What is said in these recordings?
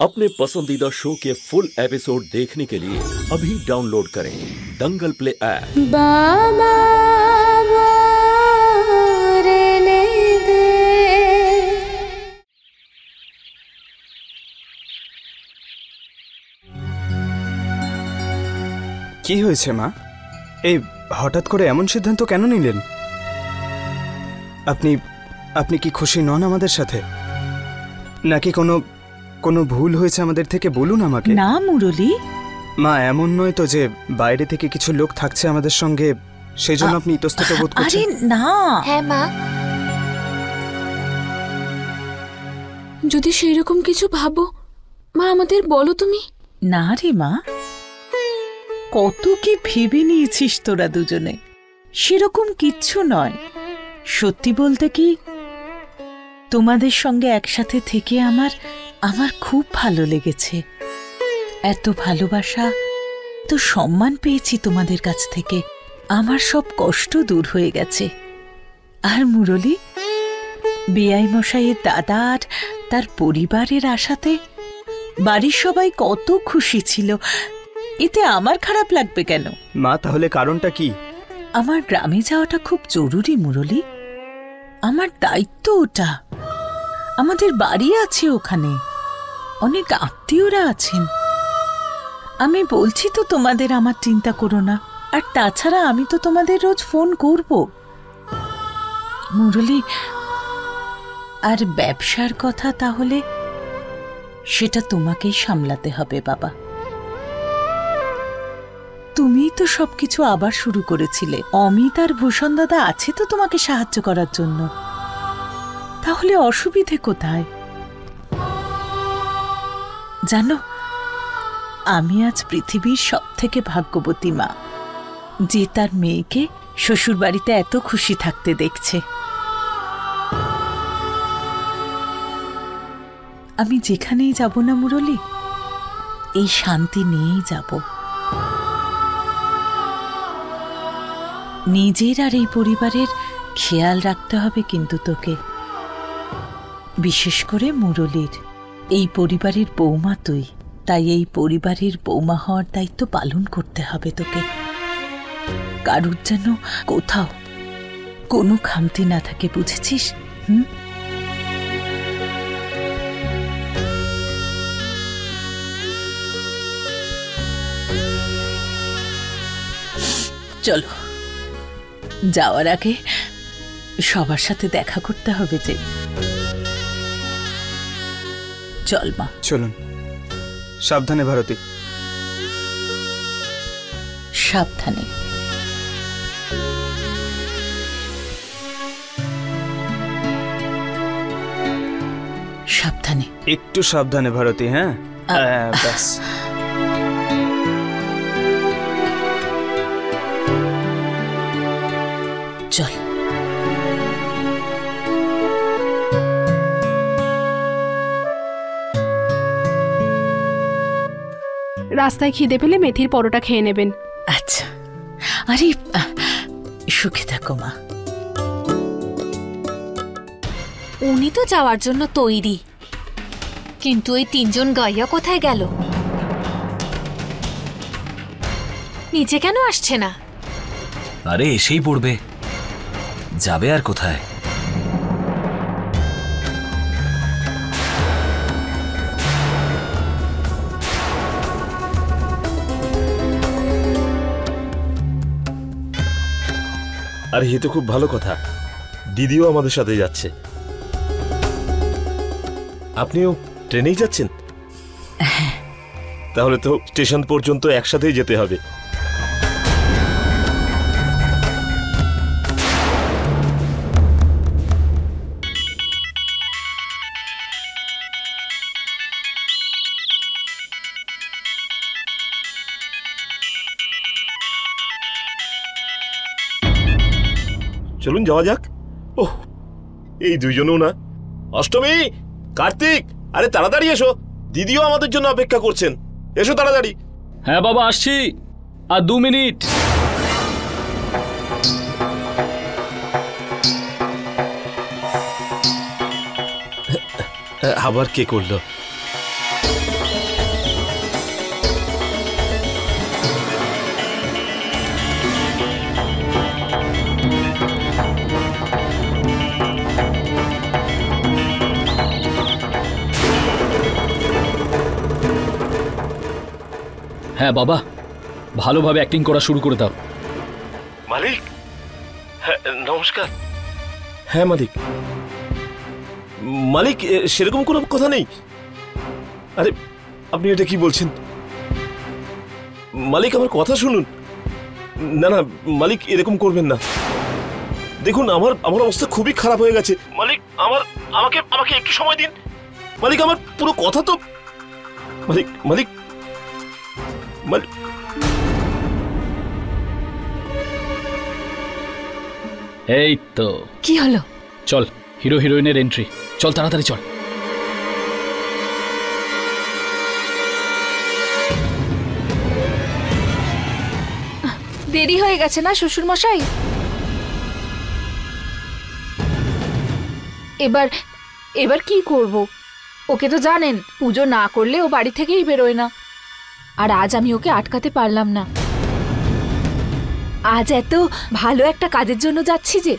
अपने पसंदीदा शो के फुल एपिसोड देखने के लिए अभी डाउनलोड करें दंगल प्ले ऐप। बाबा बोलने दे। কি হয়েছে মা? এই হঠাৎ করে এমন সিদ্ধান্ত কেন নিলেন? আপনি আপনি কি খুশি নন আমাদের সাথে, নাকি কোনো ভুল হয়েছে আমাদের থেকে? বলুন আমাকে। না মুরলী, মা এমন নয় তো যে বাইরে থেকে কিছু লোক থাকছে আমাদের সঙ্গে, সেই জন্য আপনি ইতস্তত বোধ করছেন? আরে না। হ্যাঁ মা, যদি সেই রকম কিছু ভাবো মা আমাদের বলো তুমি। না রে মা, কত কি ভেবে নিয়েছিস তোরা দুজনে, সেরকম কিচ্ছু নয়। সত্যি বলতে কি, তোমাদের সঙ্গে একসাথে থেকে আমার খুব ভালো লেগেছে। এত ভালোবাসা, তো সম্মান পেয়েছি তোমাদের কাছ থেকে, আমার সব কষ্ট দূর হয়ে গেছে। আর মুরলী, বেয়াই মশাইয়ের দাদা আর তার পরিবারের আশাতে বাড়ির সবাই কত খুশি ছিল, এতে আমার খারাপ লাগবে কেন? মা তাহলে কারণটা কি? আমার গ্রামে যাওয়াটা খুব জরুরি মুরলী, আমার দায়িত্ব ওটা। আমাদের বাড়ি আছে ওখানে, অনেক আত্মীয়রা আছেন। আমি বলছি তো তোমাদের আমার চিন্তা করো না। আর তাছাড়া আমি তো তোমাদের রোজ ফোন করব মুরলী। আর ব্যবসার কথা, তাহলে সেটা তোমাকেই সামলাতে হবে বাবা। তুমিই তো সবকিছু আবার শুরু করেছিলে। অমিত আর ভূষণ দাদা আছে তো তোমাকে সাহায্য করার জন্য, তাহলে অসুবিধে কোথায়? জানো, আমি আজ পৃথিবীর সবথেকে ভাগ্যবতী মা, যে তার মেয়েকে শ্বশুর বাড়িতে এত খুশি থাকতে দেখছে। আমি যেখানেই যাব না মুরলী, এই শান্তি নিয়েই যাব। নিজের আর এই পরিবারের খেয়াল রাখতে হবে কিন্তু তোকে, বিশেষ করে মুরলীর। এই পরিবারের বৌমা তুই, তাই এই পরিবারের বৌমা হওয়ার দায়িত্ব পালন করতে হবে তোকে। কারুর যেন কোথাও কোনো খামতি না থাকে, বুঝেছিস? চলো, যাওয়ার আগে সবার সাথে দেখা করতে হবে যে। চল মা। চলুন। সাবধানে ভারতী। সাবধানে। সাবধানে, একটু সাবধানে ভারতী। হ্যাঁ ব্যাস। চল। রাস্তায় খিদে পেলে মেথির পরোটা খেয়ে নেবেন। আচ্ছা। আরে সুখে থাকো মা। উনি তো যাওয়ার জন্য তৈরি, কিন্তু এই তিনজন গাইয়া কোথায় গেল? নিচে কেন আসছে না? আরে এসেই পড়বে, যাবে আর কোথায়? আর এ তো খুব ভালো কথা, দিদিও আমাদের সাথে যাচ্ছে। আপনিও ট্রেনেই যাচ্ছেন? তাহলে তো স্টেশন পর্যন্ত একসাথেই যেতে হবে। চলুন যাওয়া যাক। ওহ, এই দুইজনও না। অষ্টমী, কার্তিক, আরে তাড়াতাড়ি এসো, দিদিও আমাদের জন্য অপেক্ষা করছেন। এসো তাড়াতাড়ি। হ্যাঁ বাবা, আসছি, আর 2 মিনিট। আবার কে করলো? হ্যাঁ বাবা, ভালোভাবে অ্যাক্টিং করা শুরু করে দাও। মালিক, হ্যাঁ নমস্কার। হ্যাঁ মালিক, মালিক সেরকম কোনো কথা নেই। আরে আপনি এটা কি বলছেন মালিক? আমার কথা শুনুন। না না মালিক, এরকম করবেন না। দেখুন আমার অবস্থা খুবই খারাপ হয়ে গেছে মালিক। আমাকে একটু সময় দিন মালিক। আমার পুরো কথা তো মালিক মালিক মালিক এই তো কি হলো? চল, হিরো হিরোইনের এন্ট্রি। চল তাড়াতাড়ি চল। দেরি হয়ে গেছে না শ্বশুর মশাই? এবার কি করব? ওকে তো জানেন, পুজো না করলে ও বাড়ি থেকেই বেরোয় না। আর আজ আমি ওকে আটকাতে পারলাম না। আজ এত ভালো একটা কাজের জন্য যাচ্ছি যে।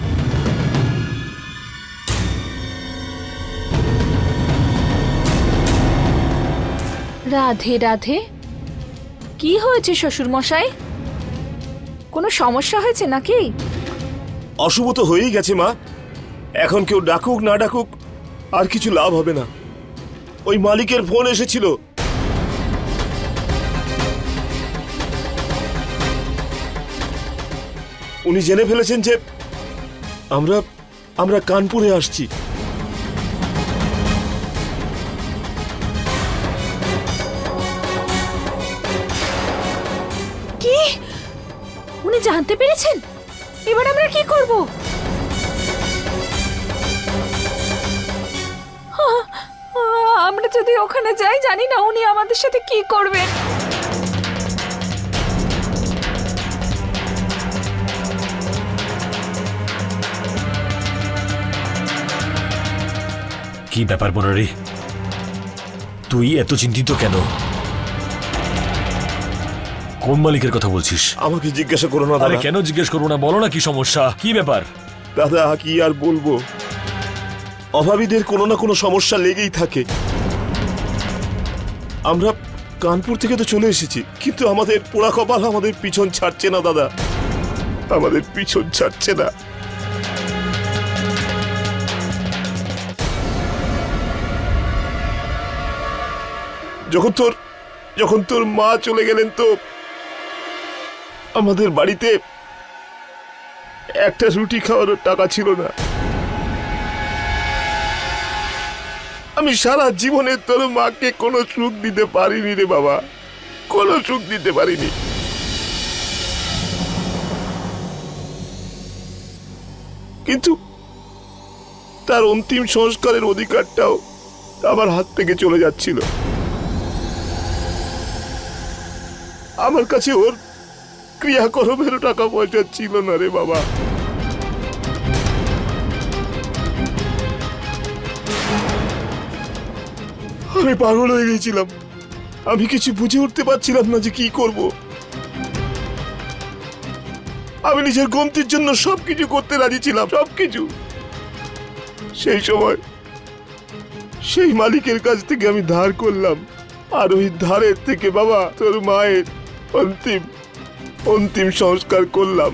রাধে রাধে। কি হয়েছে শ্বশুর মশাই? কোনো সমস্যা হয়েছে নাকি? অশুভ তো হয়েই গেছে মা। এখন কেউ ডাকুক না ডাকুক আর কিছু লাভ হবে না। ওই মালিকের ফোন এসেছিল। উনি জেনে ফেলেছেন যে আমরা কানপুরে আসছি। কি? উনি জানতে পেরেছেন? এবার আমরা কি করব? আমরা যদি ওখানে যাই, জানি না উনি আমাদের সাথে কি করবেন। কি ব্যাপার মুরারি, তুই এত চিন্তিত কেন? কোন মালিকের কথা বলছিস? আমাকে জিজ্ঞাসা করো না আরে দাদা। কেন জিজ্ঞেস করবো না, বলো না কি সমস্যা, কি ব্যাপার? দাদা কি আর বলবো, অভাবীদের কোনো না কোনো সমস্যা লেগেই থাকে। আমরা কানপুর থেকে তো চলে এসেছি, কিন্তু আমাদের পোড়া কপাল আমাদের পিছন ছাড়ছে না দাদা, আমাদের পিছন ছাড়ছে না। যখন তোর মা চলে গেলেন তো আমাদের বাড়িতে একটা রুটি খাওয়ারও টাকা ছিল না। আমি সারা জীবনে তোর মাকে কোনো সুখ দিতে পারিনি রে বাবা, কোনো সুখ দিতে পারিনি। কিন্তু তার অন্তিম সংস্কারের অধিকারটাও আমার হাত থেকে চলে যাচ্ছিল। আমার কাছে ওর ক্রিয়াকর্মেরও টাকা পয়সা ছিল না রে বাবা। আমি পাগল হয়ে গেছিলাম, আমি কিছু বুঝে উঠতে পারছিলাম না যে কি করব। আমি নিজের গন্তির জন্য সবকিছু করতে রাজি ছিলাম, সবকিছু। সেই সময় সেই মালিকের কাছ থেকে আমি ধার করলাম, আর ওই ধারের থেকে বাবা তোর মায়ের অন্তিম সংস্কার করলাম।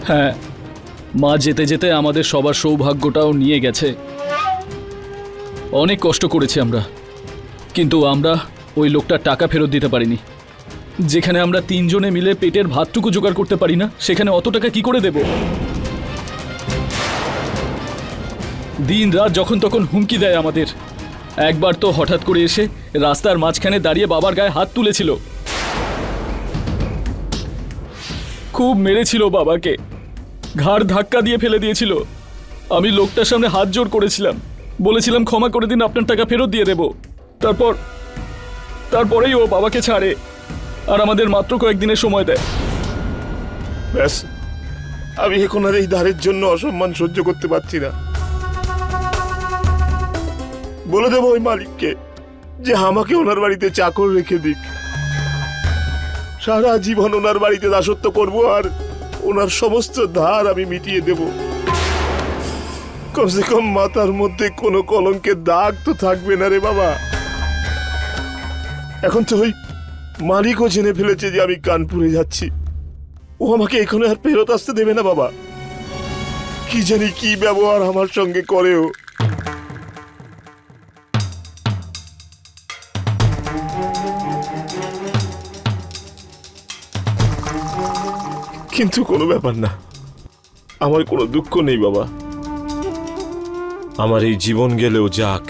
হ্যাঁ, মা যেতে যেতে আমাদের সবার সৌভাগ্যটাও নিয়ে গেছে। অনেক কষ্ট করেছি আমরা, কিন্তু আমরা ওই লোকটার টাকা ফেরত দিতে পারিনি। যেখানে আমরা তিনজনে মিলে পেটের ভাতটুকু জোগাড় করতে পারি না, সেখানে অত টাকা কি করে দেব? দিন রাত যখন তখন হুমকি দেয় আমাদের। একবার তো হঠাৎ করে এসে রাস্তার মাঝখানে দাঁড়িয়ে বাবার গায়ে হাত তুলেছিল, খুব মেরেছিল বাবাকে, ঘাড় ধাক্কা দিয়ে ফেলে দিয়েছিল। আমি লোকটার সামনে হাত জোড় করেছিলাম, বলেছিলাম ক্ষমা করে দিন, আপনার টাকা ফেরত দিয়ে দেব। তারপরেই ও বাবাকে ছাড়ে আর আমাদের মাত্র কয়েকদিনের সময় দেয়। ব্যাস, আমি এখন আর এই ধারের জন্য অসম্মান সহ্য করতে পারছি না। বলে দেবো ওই মালিককে যে আমাকে ওনার বাড়িতে চাকর রেখে দিক, সারা জীবন ওনার বাড়িতে দাসত্ব করব আর ওনার সমস্ত ধার আমি মিটিয়ে দেব। কমসে কম মাথার মধ্যে কোনো কলঙ্কের দাগ তো থাকবে না রে বাবা। এখন তো ওই মালিকও জেনে ফেলেছে যে আমি কানপুরে যাচ্ছি। ও আমাকে এখানে আর ফেরত আসতে দেবে না বাবা। কি জানি কি ব্যবহার আমার সঙ্গে করে ও। কিন্তু কোনো ব্যাপার না, আমার কোনো দুঃখ নেই বাবা। আমার এই জীবন গেলেও যাক।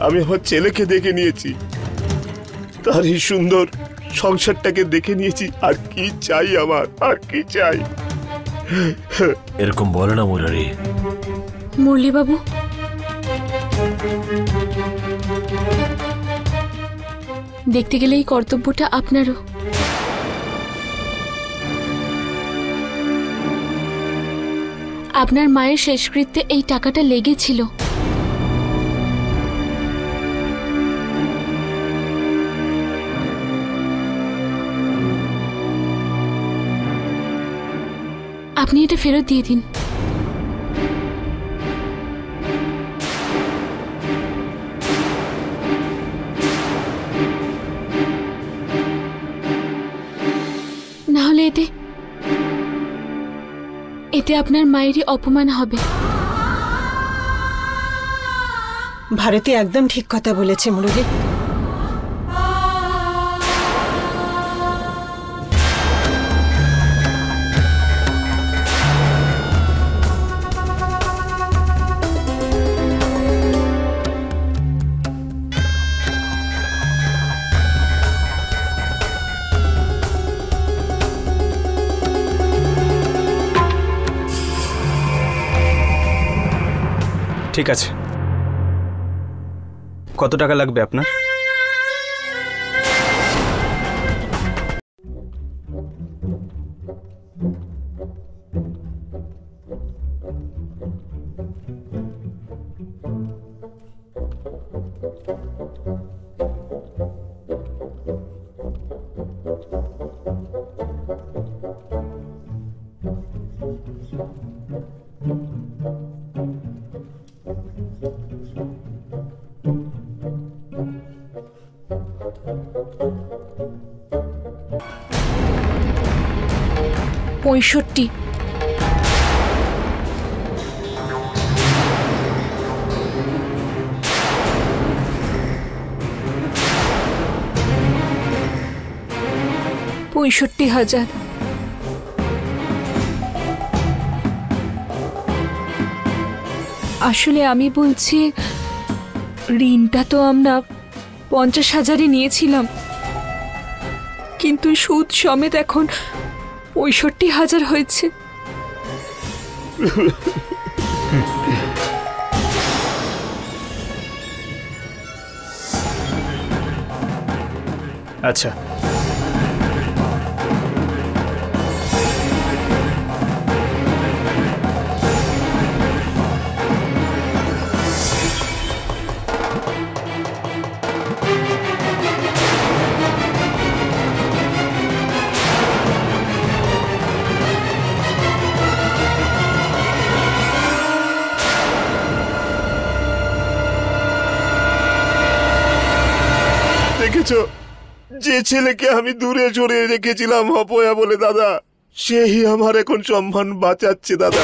আমি আমার ছেলেকে দেখে নিয়েছি, তার এই সুন্দর সংসারটাকে দেখে নিয়েছি। আর কি চাই আমার, আর কি চাই? এরকম বলে না মুরারি। মুরলীবাবু, দেখতে গেলে এই কর্তব্যটা আপনারও। আপনার মায়ের শেষকৃত্যে এই টাকাটা লেগেছিল। আপনি এটা ফেরত দিয়ে দিন। না হলে এতে আপনার মায়েরই অপমান হবে। ভারতী একদম ঠিক কথা বলেছে মুরলী। ঠিক আছে, কত টাকা লাগবে আপনার? পঁয়ষট্টি। $65,000। আসলে আমি বলছি, ঋণটা তো আমরা 50,000-ই নিয়েছিলাম, কিন্তু সুদ সমেত এখন 65,000 হয়েছে। আচ্ছা, দেখেছো, যে ছেলেকে আমি দূরে সরিয়ে রেখেছিলাম অপয়া বলে দাদা, সেই আমার এখন সম্মান বাঁচাচ্ছে দাদা।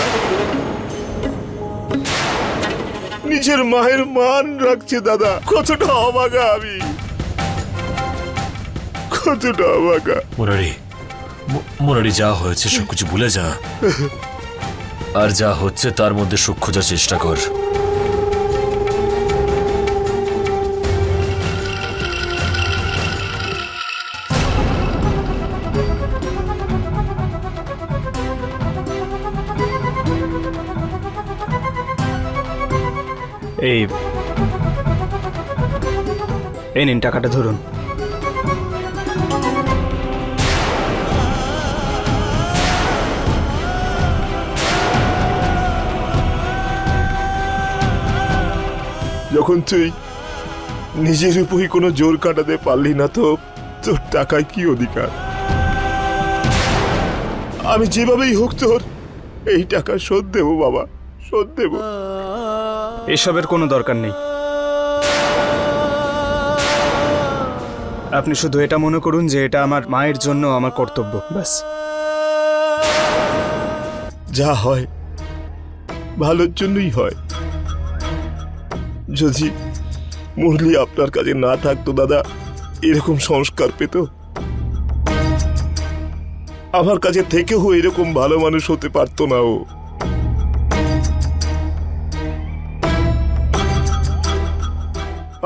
নিজের মায়ের মান রাখছে দাদা। কতটা অবাগা আমি, কতটা অবাগা। মুরারি, যা হয়েছে সবকিছু ভুলে যা, আর যা হচ্ছে তার মধ্যে সুখ খোঁজার চেষ্টা কর। এই নিন টাকাটা ধরুন। যখন তুই নিজের উপরই কোনো জোর কাটাতে পারলি না, তো তোর টাকায় কি অধিকার? আমি যেভাবেই হোক তোর এই টাকা শোধ দেবো বাবা, শোধ দেবো। এসবের কোনো দরকার নেই। আপনি শুধু এটা মনে করুন যে এটা আমার মায়ের জন্য আমার কর্তব্য, ব্যাস। যা হয় ভালোর জন্যই হয়। যদি মুরলি আপনার কাছে না থাকতো দাদা, এরকম সংস্কার পেত? আমার কাছে থেকেও এরকম ভালো মানুষ হতে পারতো না ও।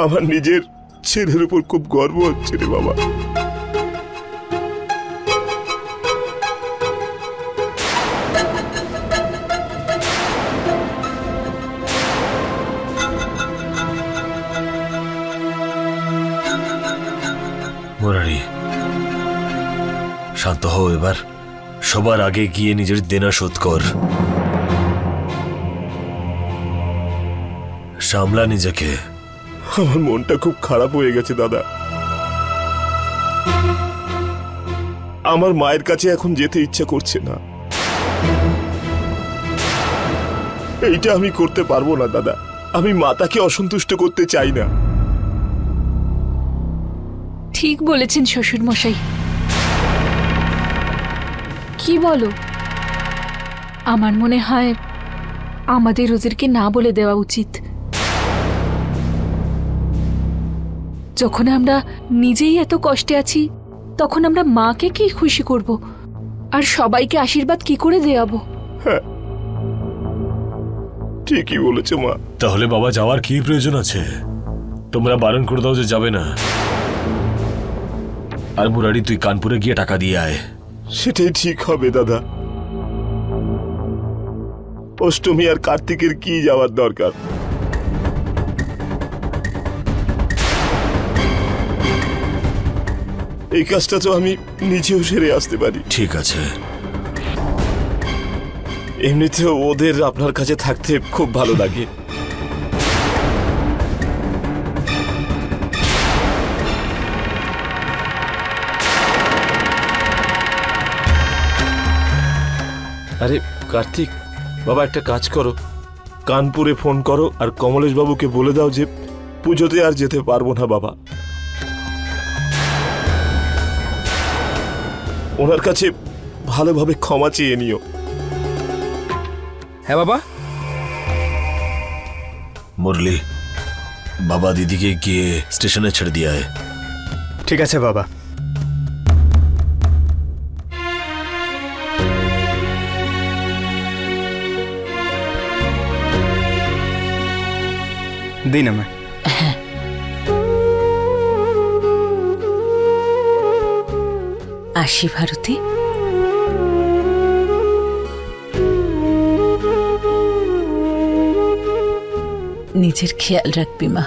আমার নিজের ছেলের উপর খুব গর্ব হচ্ছে রে বাবা। মুরারি, শান্ত হও এবার। সবার আগে গিয়ে নিজের দেনা শোধ কর। সামলা নিজেকে। আমার মনটা খুব খারাপ হয়ে গেছে দাদা। আমার মায়ের কাছে এখন যেতে ইচ্ছা করছে না। এইটা আমি করতে পারবো না দাদা। আমি মাতাকে অসন্তুষ্ট করতে চাই না। ঠিক বলেছেন শ্বশুর মশাই। কি বলো? আমার মনে হয় আমাদের ওদেরকে না বলে দেওয়া উচিত। যখন আমরা নিজেই এত কষ্টে আছি, তখন আমরা মাকে কি খুশি করব, আর সবাইকে আশীর্বাদ কি করে দেওয়াবো? হ্যাঁ, ঠিকই বলেছো মা। তাহলে বাবা যাওয়ার কি প্রয়োজন আছে? তোমরা বারণ করে দাও যে যাবে না। আর মুরারি, তুই কানপুরে গিয়ে টাকা দিয়ে আয়। সেটাই ঠিক হবে দাদা। অষ্টমী আর কার্তিকের কি যাওয়ার দরকার? এই কাজটা তো আমি নিজেও সেরে আসতে পারি। ঠিক আছে। এমনিতেও ওদের আপনার কাছে থাকতে খুব ভালো লাগে। আরে কার্তিক বাবা, একটা কাজ করো, কানপুরে ফোন করো আর কমলেশ বাবুকে বলে দাও যে পুজোতে আর যেতে পারবো না বাবা। ওনার কাছে ভালোভাবে ক্ষমা চেয়ে নিও। হ্যাঁ বাবা। মুরলি, বাবা দিদিকে গিয়ে স্টেশনে ছেড়ে দিয়ে আয়। ঠিক আছে বাবা। দিন আমায়। আসি ভারতী। নিজের খেয়াল রাখবি মা।